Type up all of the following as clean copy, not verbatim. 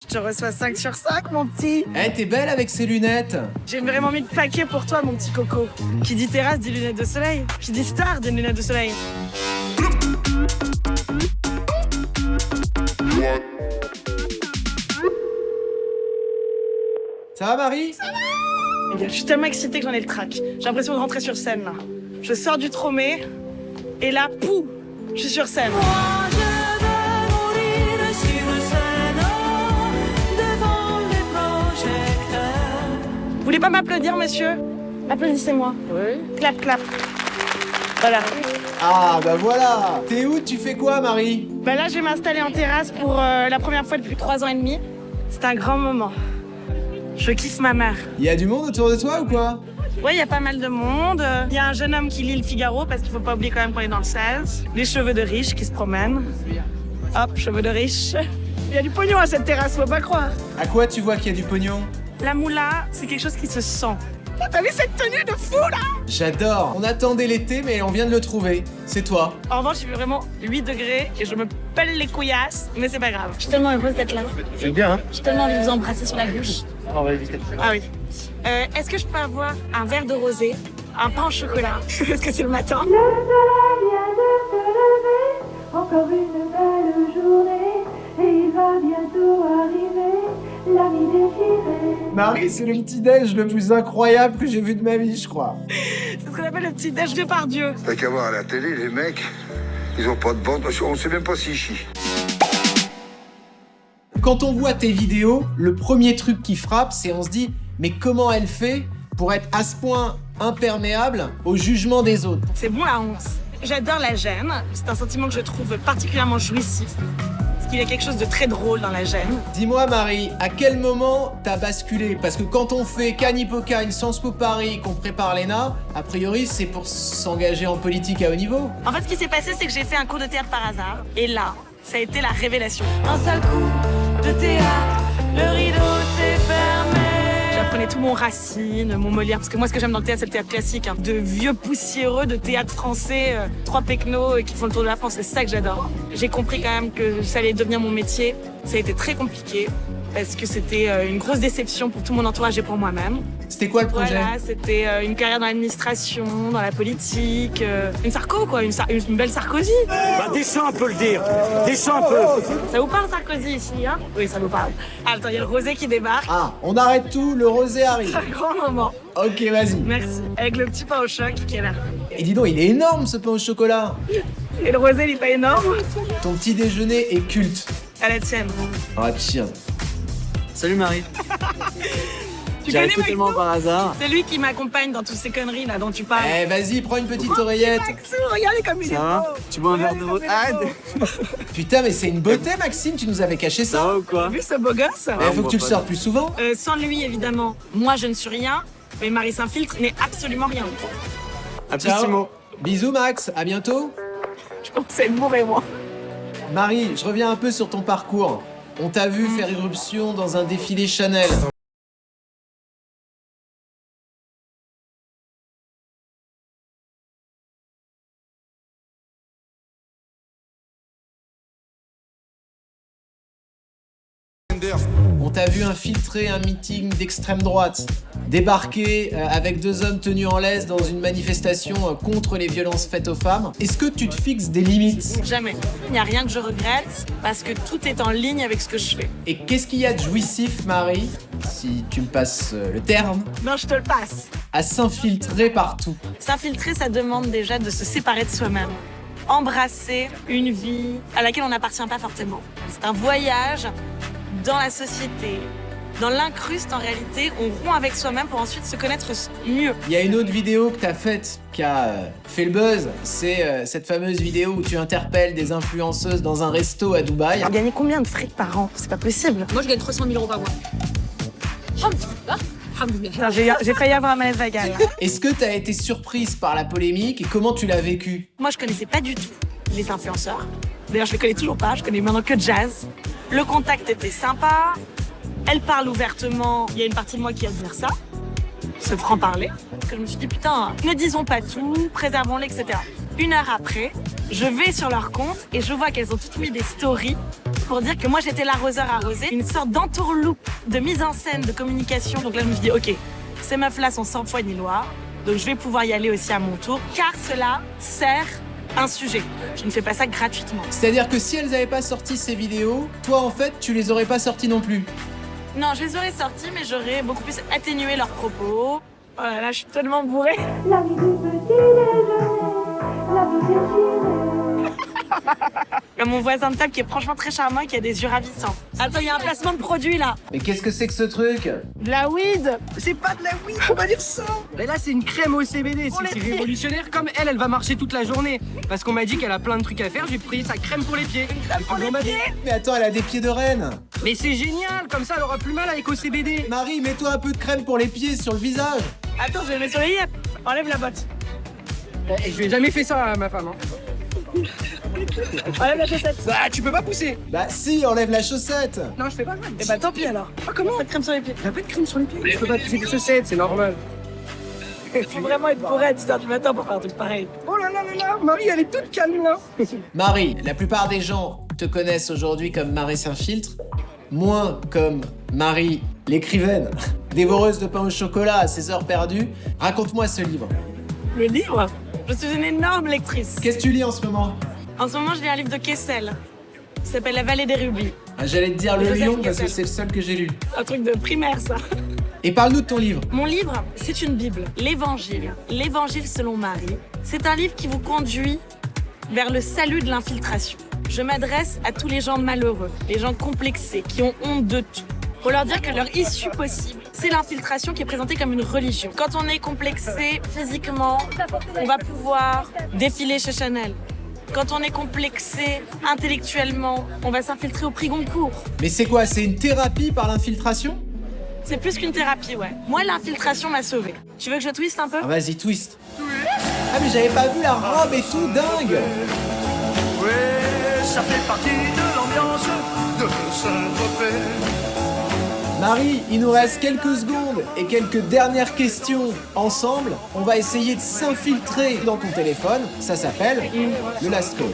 Je te reçois 5 sur 5, mon petit. Eh, t'es belle avec ces lunettes. J'ai vraiment mis le paquet pour toi, mon petit coco. Qui dit terrasse dit lunettes de soleil. Qui dit star dit lunettes de soleil. Ça va, Marie? Je suis tellement excitée que j'en ai le trac. J'ai l'impression de rentrer sur scène, là. Je sors du tromé, et là, pouf, je suis sur scène. Vous voulez pas m'applaudir, monsieur? Applaudissez-moi. Oui. Clap, clap. Voilà. Ah, bah voilà. T'es où? Tu fais quoi, Marie? Bah là, je vais m'installer en terrasse pour la première fois depuis 3 ans et demi. C'est un grand moment. Je kiffe ma mère. Il y a du monde autour de toi ou quoi? Ouais, il y a pas mal de monde. Il y a un jeune homme qui lit le Figaro, parce qu'il faut pas oublier quand même qu'on est dans le 16. Les cheveux de riche qui se promènent. Hop, cheveux de riche. Il y a du pognon à cette terrasse, faut pas croire. À quoi tu vois qu'il y a du pognon? La moula, c'est quelque chose qui se sent. Oh, t'as vu cette tenue de fou, là? J'adore. On attendait l'été, mais on vient de le trouver. C'est toi. En revanche, il fait vraiment 8 degrés et je me pèle les couillasses, mais c'est pas grave. Je suis tellement heureuse d'être là. C'est bien, hein? J'ai tellement envie de vous embrasser sur la bouche. On va éviter. Ah oui. Est-ce que je peux avoir un verre de rosé, un pain au chocolat? Parce que c'est le matin. Le soleil vient de se lever, encore une belle journée, et il va bientôt arriver, l'ami déchiré. Marie, c'est le petit-déj le plus incroyable que j'ai vu de ma vie, je crois. C'est ce qu'on appelle le petit déj de Pardieu. T'as qu'à voir à la télé, les mecs, ils ont pas de ventre, on sait même pas s'ils chient. Quand on voit tes vidéos, le premier truc qui frappe, c'est on se dit, mais comment elle fait pour être à ce point imperméable au jugement des autres? C'est bon la honte. J'adore la gêne. C'est un sentiment que je trouve particulièrement jouissif. Parce qu'il y a quelque chose de très drôle dans la gêne. Dis-moi, Marie, à quel moment t'as basculé? Parce que quand on fait Canipoca, une Sciences Po Paris, qu'on prépare l'ENA, a priori, c'est pour s'engager en politique à haut niveau. En fait, ce qui s'est passé, c'est que j'ai fait un cours de théâtre par hasard. Et là, ça a été la révélation. Un seul coup de théâtre, le rideau s'est fermé. J'apprenais tout mon Racine, mon Molière, parce que moi ce que j'aime dans le théâtre c'est le théâtre classique, hein. De vieux poussiéreux de théâtre français, 3 pecnos qui font le tour de la France, c'est ça que j'adore. J'ai compris quand même que ça allait devenir mon métier, ça a été très compliqué, parce que c'était une grosse déception pour tout mon entourage et pour moi-même. C'était quoi le projet? Voilà, c'était une carrière dans l'administration, dans la politique, une Sarko quoi, une belle Sarkozy. Bah Deschamps peut le dire, Deschamps peut. Ça vous parle Sarkozy ici, hein? Oui, ça vous parle. Ah, attends, il y a le rosé qui débarque. Ah, on arrête tout, le rosé arrive. C'est un grand moment. Ok, vas-y. Merci. Avec le petit pain au choc qui est là. Et dis donc, il est énorme ce pain au chocolat. Et le rosé, il est pas énorme. Ton petit déjeuner est culte. À la tienne. Ah tiens. Salut Marie. Tu J'arrive connais totalement Maxou? par hasard. C'est lui qui m'accompagne dans toutes ces conneries là dont tu parles. Eh, vas-y, prends une petite oreillette. Maxou, regardez comme il est Ça va beau. Tu bois un verre de Regardez rosé? comme il est beau. Putain, mais c'est une beauté, Maxime, tu nous avais caché Ça ça. va ou quoi? T'as vu ce beau gosse? Il faut on que tu le voit sors pas. plus souvent. Sans lui, évidemment. Moi, je ne suis rien, mais Marie Saint-Filtre n'est absolument rien. Absolument. Bisous, Max, à bientôt. Je pense être bourré, moi. Marie, je reviens un peu sur ton parcours. On t'a vu faire irruption dans un défilé Chanel. On t'a vu infiltrer un meeting d'extrême droite, débarquer avec 2 hommes tenus en laisse dans une manifestation contre les violences faites aux femmes. Est-ce que tu te fixes des limites? Jamais. Il n'y a rien que je regrette parce que tout est en ligne avec ce que je fais. Et qu'est-ce qu'il y a de jouissif, Marie, si tu me passes le terme, Non, je te le passe. à s'infiltrer partout? S'infiltrer, ça demande déjà de se séparer de soi-même. Embrasser une vie à laquelle on n'appartient pas forcément. C'est un voyage dans la société. Dans l'incruste, en réalité, on rompt avec soi-même pour ensuite se connaître mieux. Il y a une autre vidéo que t'as faite qui a fait le buzz, c'est cette fameuse vidéo où tu interpelles des influenceuses dans un resto à Dubaï. Vous gagnez combien de fric par an? C'est pas possible. Moi, je gagne 300 000 € par mois. Putain, J'ai failli avoir un malaise vagal. Est-ce que t'as été surprise par la polémique et comment tu l'as vécu? Moi, je connaissais pas du tout les influenceurs. D'ailleurs, je les connais toujours pas. Je connais maintenant que Jazz. Le contact était sympa. Elle parle ouvertement. Il y a une partie de moi qui admire ça. Ce franc-parler. Je me suis dit, putain, ne disons pas tout, préservons-le, etc. 1 heure après, Je vais sur leur compte et je vois qu'elles ont toutes mis des stories pour dire que moi j'étais l'arroseur arrosé, une sorte d'entourloupe de mise en scène, de communication. Donc là je me suis dit ok, ces meufs-là sont sans foi ni loi, donc je vais pouvoir y aller aussi à mon tour, car cela sert un sujet. Je ne fais pas ça gratuitement. C'est-à-dire que si elles n'avaient pas sorti ces vidéos, toi en fait tu les aurais pas sorties non plus. Non, je les aurais sortis, mais j'aurais beaucoup plus atténué leurs propos. Oh là là, je suis tellement bourrée. L'ami du petit déjeuner, l'ami déjeuner. Comme mon voisin de table qui est franchement très charmant et qui a des yeux ravissants. Attends, il y a un placement de produit là. Mais qu'est-ce que c'est que ce truc? De la weed. C'est pas de la weed, on va dire ça. Mais là, c'est une crème au CBD. Pour les C'est pieds. révolutionnaire. Comme elle va marcher toute la journée. Parce qu'on m'a dit qu'elle a plein de trucs à faire. J'ai pris sa crème pour les pieds. pour les pieds. Mais attends, elle a des pieds de reine. Mais c'est génial. Comme ça, elle aura plus mal avec OCBD. Marie, mets-toi un peu de crème pour les pieds sur le visage. Attends, je vais mettre sur les yeux. Enlève la botte. Et je lui ai jamais fait ça à ma femme. Hein. Enlève la chaussette. Bah, tu peux pas pousser. Bah si, enlève la chaussette. Non, je fais pas mal. Et bah tant pis alors. Ah, comment? Pas de crème sur les pieds. T'as pas de crème sur les pieds. Je peux pas pousser des chaussettes, c'est normal. Faut vraiment être bourré à 10h du matin pour faire un truc pareil. Oh là là là là, Marie, elle est toute calme là. Marie, la plupart des gens te connaissent aujourd'hui comme Marie Saint-Filtre, moins comme Marie l'écrivaine, dévoreuse de pain au chocolat à ses heures perdues. Raconte-moi ce livre. Le livre? Je suis une énorme lectrice. Qu'est-ce que tu lis en ce moment? En ce moment, je lis un livre de Kessel. Il s'appelle La vallée des rubis. Ah, j'allais te dire Le Joseph Lion parce que Kessel. c'est le seul que j'ai lu. Un truc de primaire, ça. Et parle-nous de ton livre. Mon livre, c'est une Bible, l'Évangile. L'Évangile selon Marie. C'est un livre qui vous conduit vers le salut de l'infiltration. Je m'adresse à tous les gens malheureux, les gens complexés, qui ont honte de tout. Pour leur dire que leur issue possible, c'est l'infiltration qui est présentée comme une religion. Quand on est complexé physiquement, on va pouvoir défiler chez Chanel. Quand on est complexé intellectuellement, on va s'infiltrer au prix Goncourt. Mais c'est quoi? C'est une thérapie par l'infiltration? C'est plus qu'une thérapie, ouais. Moi, l'infiltration m'a sauvée. Tu veux que je twiste un peu? Ah vas-y, twist. Ah mais j'avais pas vu la robe et tout, dingue. Ouais, ça fait partie de l'ambiance de Saint-Tropez. Marie, il nous reste quelques secondes et quelques dernières questions ensemble. On va essayer de s'infiltrer dans ton téléphone. Ça s'appelle le last call.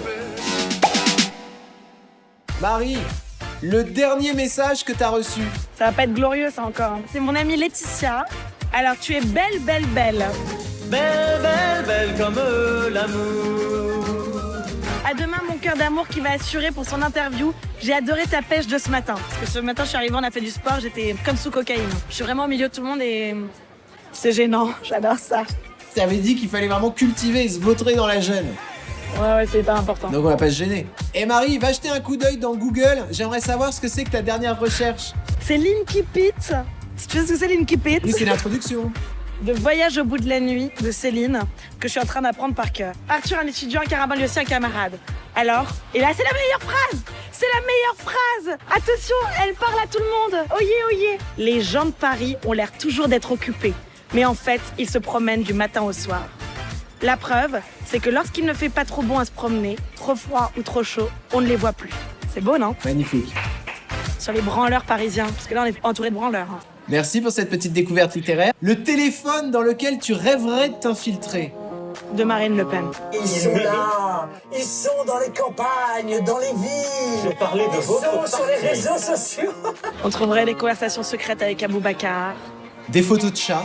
Marie, le dernier message que t'as reçu. Ça va pas être glorieux, ça, encore. Hein. C'est mon amie Laetitia. Alors, tu es belle, belle, belle. Belle, belle, belle comme l'amour. À demain, mon cœur d'amour qui va assurer pour son interview. J'ai adoré ta pêche de ce matin. Parce que ce matin, je suis arrivée, on a fait du sport, j'étais comme sous cocaïne. Je suis vraiment au milieu de tout le monde et c'est gênant. J'adore ça. T'avais dit qu'il fallait vraiment cultiver et se vautrer dans la gêne. Ouais, c'est pas important. Donc on va pas se gêner. Et Marie, va jeter un coup d'œil dans Google. J'aimerais savoir ce que c'est que ta dernière recherche. C'est l'Inkipit. Si tu sais ce que c'est l'Inkipit, Oui, c'est l'introduction. de Voyage au bout de la nuit de Céline, que je suis en train d'apprendre par cœur. Arthur, un étudiant, Carabin, lui aussi un camarade. Alors, et là, c'est la meilleure phrase. C'est la meilleure phrase. Attention, elle parle à tout le monde. Oyez, oyez. Les gens de Paris ont l'air toujours d'être occupés. Mais en fait, ils se promènent du matin au soir. La preuve, c'est que lorsqu'il ne fait pas trop bon à se promener, trop froid ou trop chaud, on ne les voit plus. C'est beau, non? Magnifique. Sur les branleurs parisiens. Parce que là, on est entouré de branleurs. Hein. Merci pour cette petite découverte littéraire. Le téléphone dans lequel tu rêverais de t'infiltrer. De Marine Le Pen. Ils sont là, ils sont dans les campagnes, dans les villes. Je parlais de Ils votre sont sur les parti. réseaux sociaux. On trouverait des conversations secrètes avec Abou Bakar. Des photos de chats.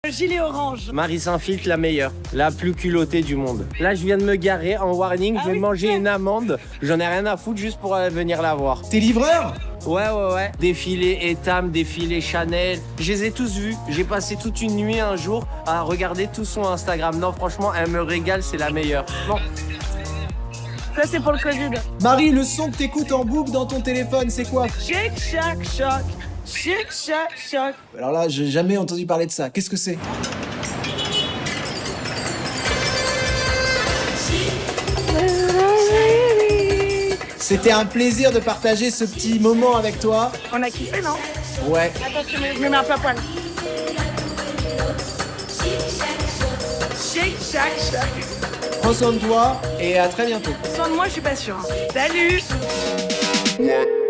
Le gilet orange. Marie Saint-Filtre, la meilleure, la plus culottée du monde. Là, je viens de me garer en warning, je vais oui, manger c'est vrai. une amende. J'en ai rien à foutre juste pour venir la voir. T'es livreur? Ouais. Défilé Etam, défilé Chanel, je les ai tous vus. J'ai passé toute une nuit un jour à regarder tout son Instagram. Non, franchement, elle me régale, c'est la meilleure. Bon. Ça, c'est pour le Covid. Marie, le son que t'écoutes en boucle dans ton téléphone, c'est quoi? Chic, chac, choc. Chic, chac, choc. Alors là, j'ai jamais entendu parler de ça. Qu'est-ce que c'est? C'était un plaisir de partager ce petit moment avec toi. On a kiffé, non? Ouais. Attends, je me mets un peu à poil. Chic, chac, choc. Prends soin de toi et à très bientôt. Sans de moi, je suis pas sûre. Salut! What?